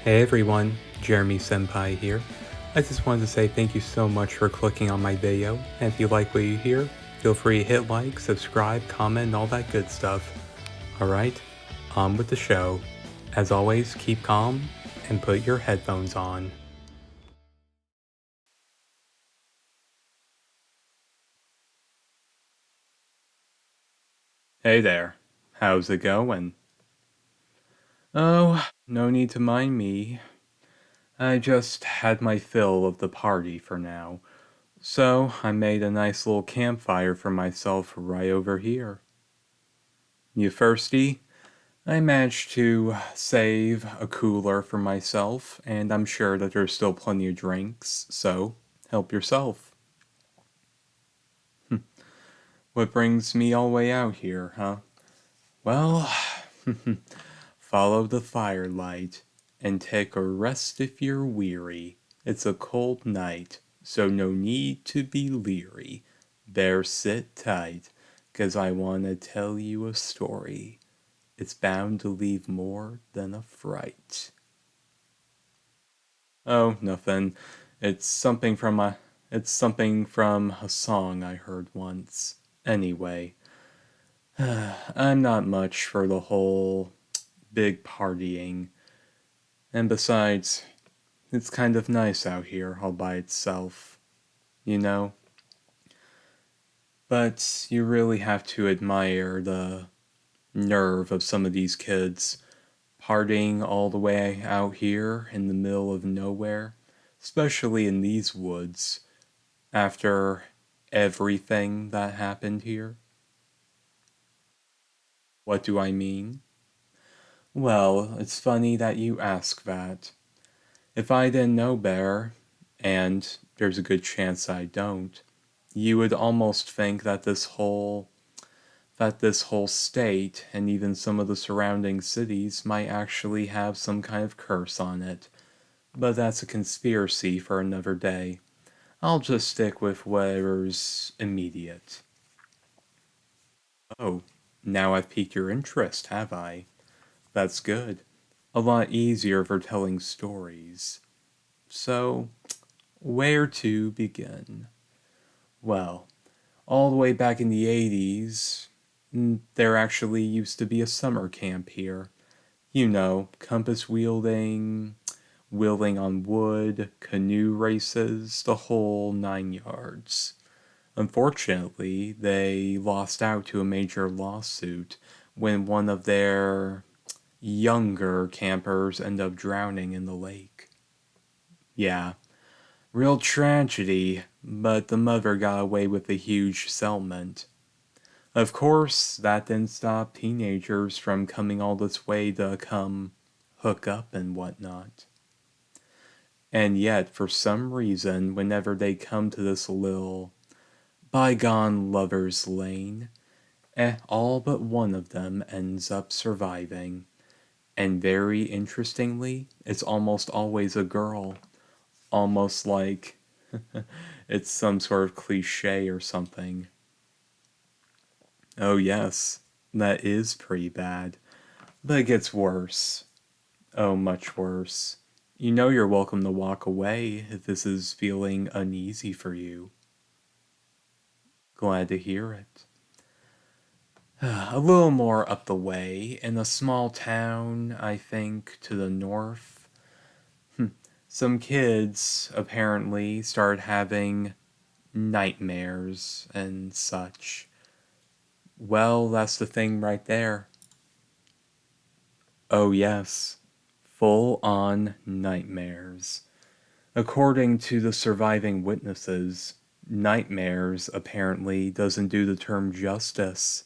Hey everyone, Jeremy Senpai here. I just wanted to say thank you so much for clicking on my video, and if you like what you hear, feel free to hit like, subscribe, comment, and all that good stuff. Alright, on with the show. As always, keep calm and put your headphones on. Hey there, how's it going? Oh, no need to mind me. I just had my fill of the party for now. So, I made a nice little campfire for myself right over here. You thirsty? I managed to save a cooler for myself, and I'm sure that there's still plenty of drinks, so help yourself. What brings me all the way out here, huh? Well, follow the firelight and take a rest if you're weary. It's a cold night, so no need to be leery. Better sit tight, 'cause I want to tell you a story. It's bound to leave more than a fright. Oh, nothing. It's something from a it's something from a song I heard once. Anyway, I'm not much for the whole big partying. And besides, it's kind of nice out here all by itself, you know? But you really have to admire the nerve of some of these kids partying all the way out here in the middle of nowhere, especially in these woods, after everything that happened here. What do I mean? Well, it's funny that you ask that. If I didn't know better, and there's a good chance I don't, you would almost think that this whole state and even some of the surrounding cities might actually have some kind of curse on it. But that's a conspiracy for another day. I'll just stick with whatever's immediate. Oh, now I've piqued your interest, have I? That's good. A lot easier for telling stories. So, where to begin? Well, all the way back in the 80s, there actually used to be a summer camp here. You know, compass wielding, wheeling on wood, canoe races, the whole 9 yards. Unfortunately, they lost out to a major lawsuit when one of their younger campers ended up drowning in the lake. Yeah, real tragedy, but the mother got away with a huge settlement. Of course, that didn't stop teenagers from coming all this way to come hook up and whatnot. And yet, for some reason, whenever they come to this little bygone lover's lane, all but one of them ends up surviving. And very interestingly, it's almost always a girl. Almost like it's some sort of cliche or something. Oh, yes, that is pretty bad. But it gets worse. Oh, much worse. You know you're welcome to walk away if this is feeling uneasy for you. Glad to hear it. A little more up the way, in a small town, I think, to the north, some kids apparently started having nightmares and such. Well, that's the thing right there. Oh, yes, full on nightmares. According to the surviving witnesses, nightmares apparently doesn't do the term justice.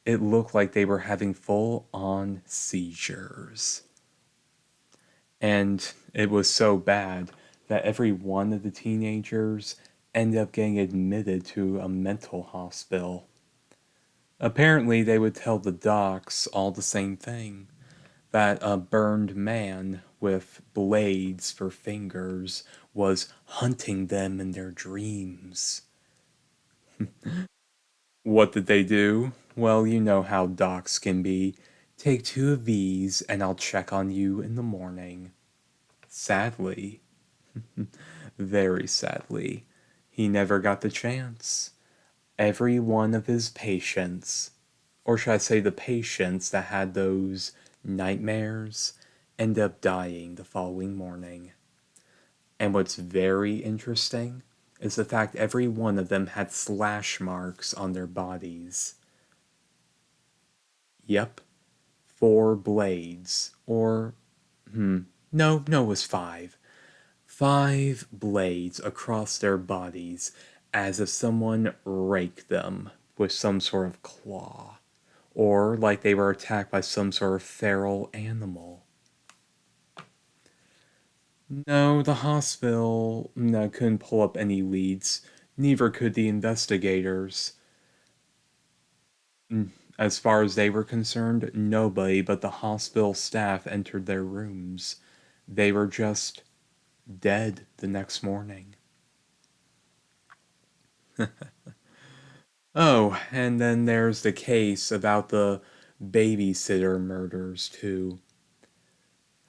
It looked like they were having full on seizures. And it was so bad that every one of the teenagers ended up getting admitted to a mental hospital. Apparently, they would tell the docs all the same thing, that a burned man with blades for fingers was hunting them in their dreams. What did they do? Well, you know how docs can be. Take two of these and I'll check on you in the morning. Sadly, very sadly, he never got the chance. Every one of his patients, or should I say the patients that had those nightmares, end up dying the following morning. And what's very interesting is the fact every one of them had slash marks on their bodies. Yep, 4 blades. Or, no, it was 5. 5 blades across their bodies as if someone raked them with some sort of claw. Or like they were attacked by some sort of feral animal. No, the hospital no, couldn't pull up any leads. Neither could the investigators. As far as they were concerned, nobody but the hospital staff entered their rooms. They were just dead the next morning. Oh, and then there's the case about the babysitter murders, too.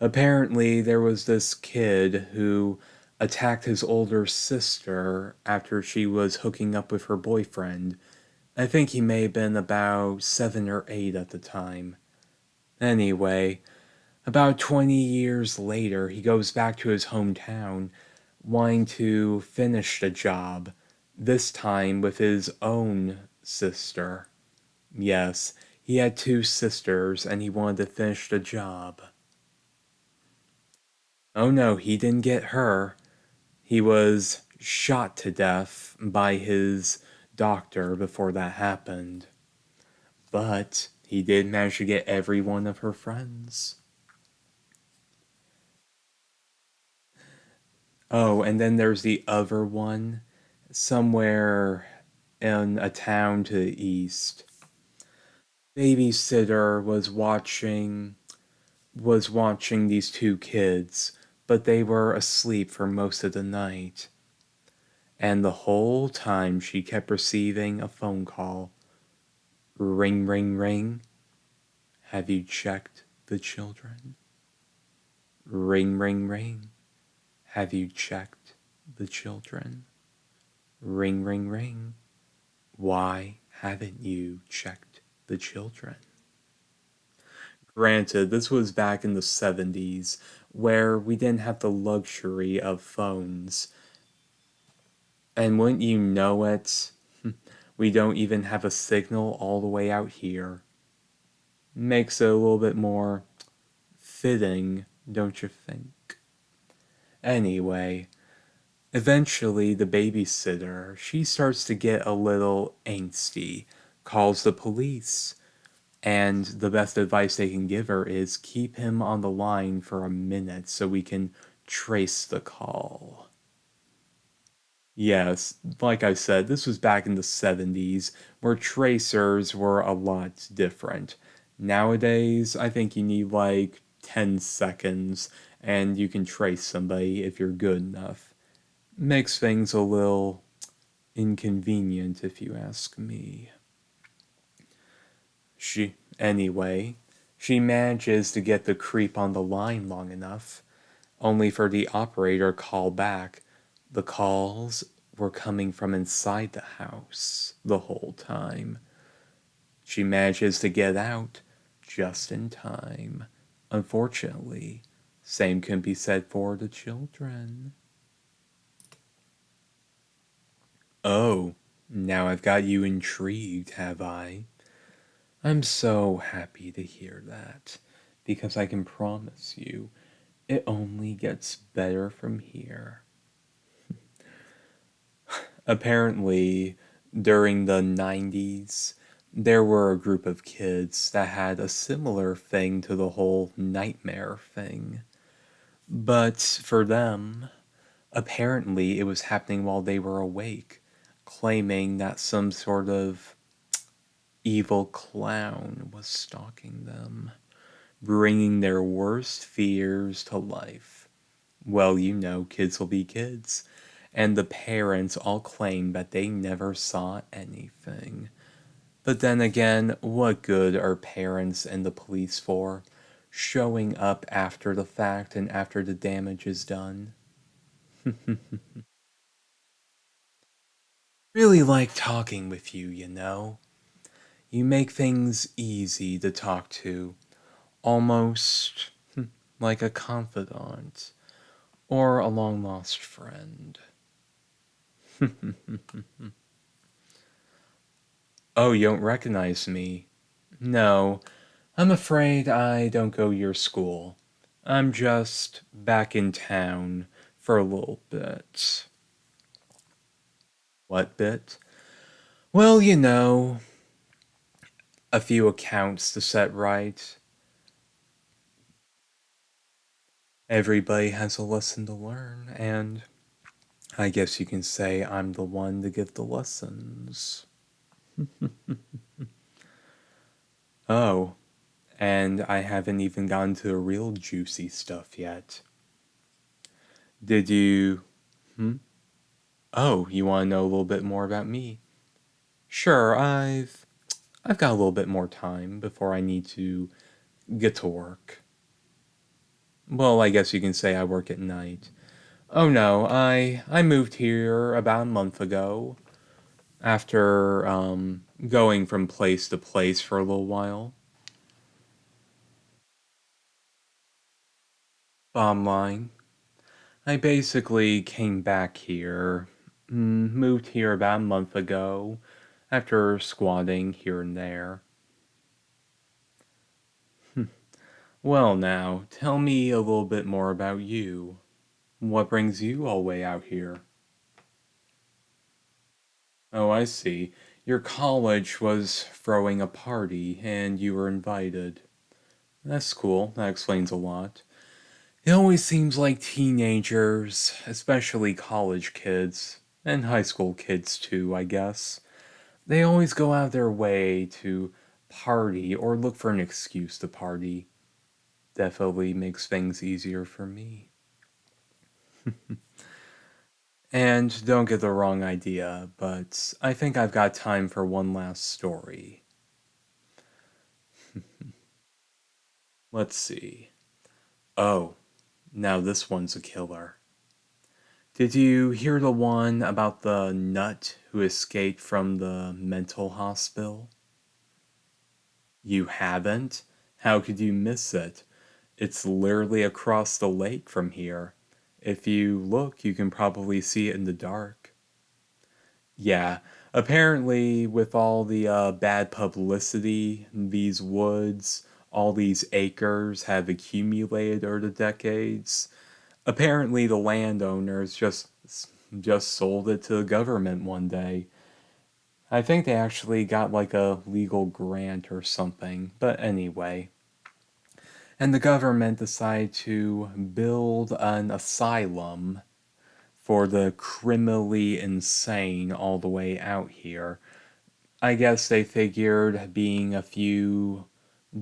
Apparently, there was this kid who attacked his older sister after she was hooking up with her boyfriend. I think he may have been about 7 or 8 at the time. Anyway, about 20 years later, he goes back to his hometown, wanting to finish the job, this time with his own sister. Yes, he had 2 sisters and he wanted to finish the job. Oh no, he didn't get her. He was shot to death by his doctor before that happened. But he did manage to get every one of her friends. Oh, and then there's the other one, somewhere in a town to the east. Babysitter was watching these 2 kids, but they were asleep for most of the night. And the whole time she kept receiving a phone call. Ring, ring, ring. Have you checked the children? Ring, ring, ring. Have you checked the children? Ring, ring, ring. Why haven't you checked the children? Granted, this was back in the 70s, where we didn't have the luxury of phones. And wouldn't you know it, we don't even have a signal all the way out here. Makes it a little bit more fitting, don't you think? Anyway, eventually the babysitter, she starts to get a little angsty, calls the police, and the best advice they can give her is keep him on the line for a minute so we can trace the call. Yes, like I said, this was back in the 70s where tracers were a lot different. Nowadays, I think you need like 10 seconds and you can trace somebody if you're good enough. Makes things a little inconvenient if you ask me. Anyway, she manages to get the creep on the line long enough, only for the operator to call back. The calls were coming from inside the house the whole time. She manages to get out just in time. Unfortunately, same can be said for the children. Oh, now I've got you intrigued, have I? I'm so happy to hear that, because I can promise you, it only gets better from here. Apparently, during the 90s, there were a group of kids that had a similar thing to the whole nightmare thing. But for them, apparently it was happening while they were awake, claiming that some sort of evil clown was stalking them, bringing their worst fears to life. Well, you know, kids will be kids. And the parents all claim that they never saw anything. But then again, what good are parents and the police for? showing up after the fact and after the damage is done. Really like talking with you, you know. You make things easy to talk to, almost like a confidant or a long lost friend. Oh, you don't recognize me? No, I'm afraid I don't go to your school. I'm just back in town for a little bit. What bit? Well, you know, a few accounts to set right. Everybody has a lesson to learn, and I guess you can say I'm the one to give the lessons. Oh, and I haven't even gotten to the real juicy stuff yet. Did you. Hmm? Oh, you want to know a little bit more about me? Sure, I've got a little bit more time before I need to get to work. Well, I guess you can say I work at night. Oh no, I moved here about a month ago after going from place to place for a little while. Bottom line, I basically came back here, moved here about a month ago after squatting here and there. Well, now, tell me a little bit more about you. What brings you all the way out here? Oh, I see. Your college was throwing a party and you were invited. That's cool. That explains a lot. It always seems like teenagers, especially college kids, and high school kids too, I guess, they always go out of their way to party or look for an excuse to party. Definitely makes things easier for me. And don't get the wrong idea, but I think I've got time for one last story. Let's see. Oh, now this one's a killer. Did you hear the one about the nut who escaped from the mental hospital? You haven't? How could you miss it? It's literally across the lake from here. If you look, you can probably see it in the dark. Yeah, apparently, with all the bad publicity, these woods, all these acres have accumulated over the decades. Apparently, the landowners just sold it to the government one day. I think they actually got like a legal grant or something. But anyway, and the government decided to build an asylum for the criminally insane all the way out here. I guess they figured being a few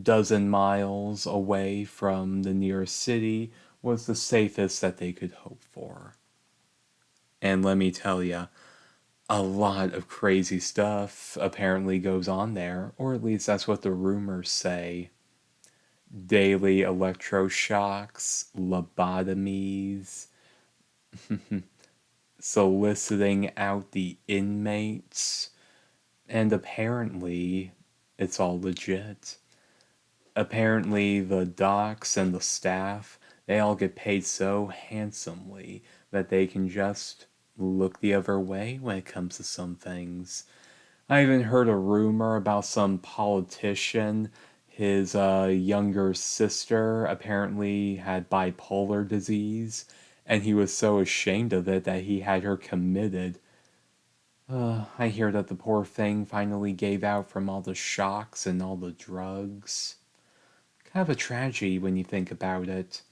dozen miles away from the nearest city was the safest that they could hope for. And let me tell you, a lot of crazy stuff apparently goes on there, or at least that's what the rumors say. Daily electroshocks, lobotomies, soliciting out the inmates, and apparently it's all legit. Apparently the docs and the staff, they all get paid so handsomely that they can just look the other way when it comes to some things. I even heard a rumor about some politician. His younger sister apparently had bipolar disease, and he was so ashamed of it that he had her committed. I hear that the poor thing finally gave out from all the shocks and all the drugs. Kind of a tragedy when you think about it.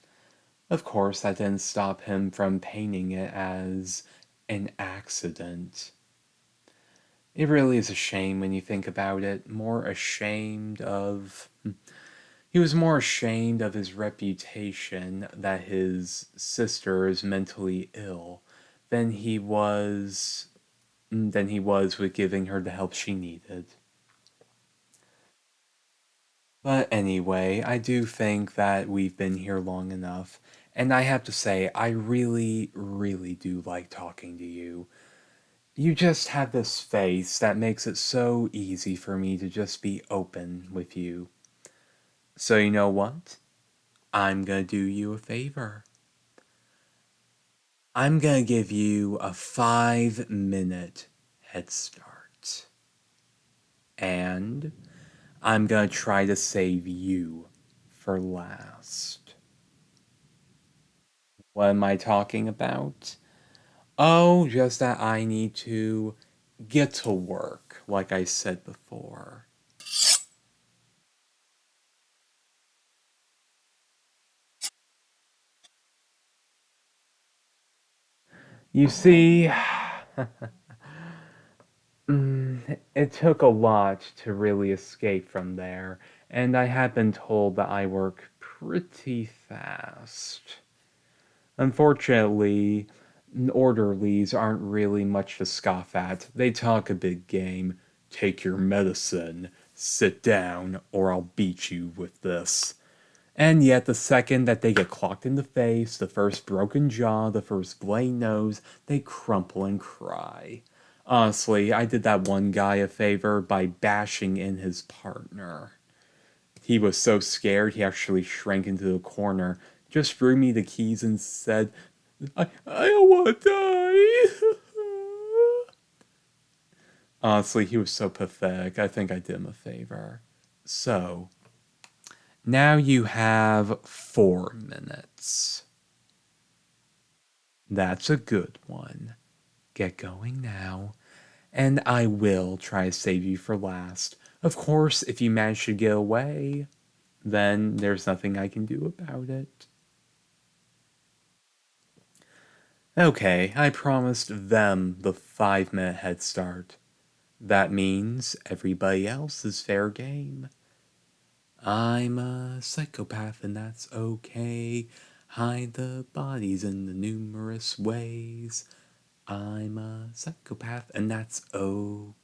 Of course, that didn't stop him from painting it as an accident. It really is a shame when you think about it. More ashamed of. He was more ashamed of his reputation that his sister is mentally ill than he was with giving her the help she needed. But anyway, I do think that we've been here long enough, and I have to say, I really, really do like talking to you. You just have this face that makes it so easy for me to just be open with you. So, you know what? I'm gonna do you a favor. I'm gonna give you a 5 minute head start. And I'm gonna try to save you for last. What am I talking about? Oh, just that I need to get to work, like I said before. You see, it took a lot to really escape from there, and I have been told that I work pretty fast. Unfortunately, orderlies aren't really much to scoff at. They talk a big game. Take your medicine, sit down, or I'll beat you with this. And yet, the second that they get clocked in the face, the first broken jaw, the first bloody nose, they crumple and cry. Honestly, I did that one guy a favor by bashing in his partner. He was so scared he actually shrank into the corner, just threw me the keys and said, I don't want to die. Honestly, he was so pathetic. I think I did him a favor. So, now you have 4 minutes. That's a good one. Get going now, and I will try to save you for last. Of course, if you manage to get away, then there's nothing I can do about it. Okay, I promised them the 5 minute head start. That means everybody else is fair game. I'm a psychopath and that's okay. Hide the bodies in the numerous ways. I'm a psychopath and that's okay.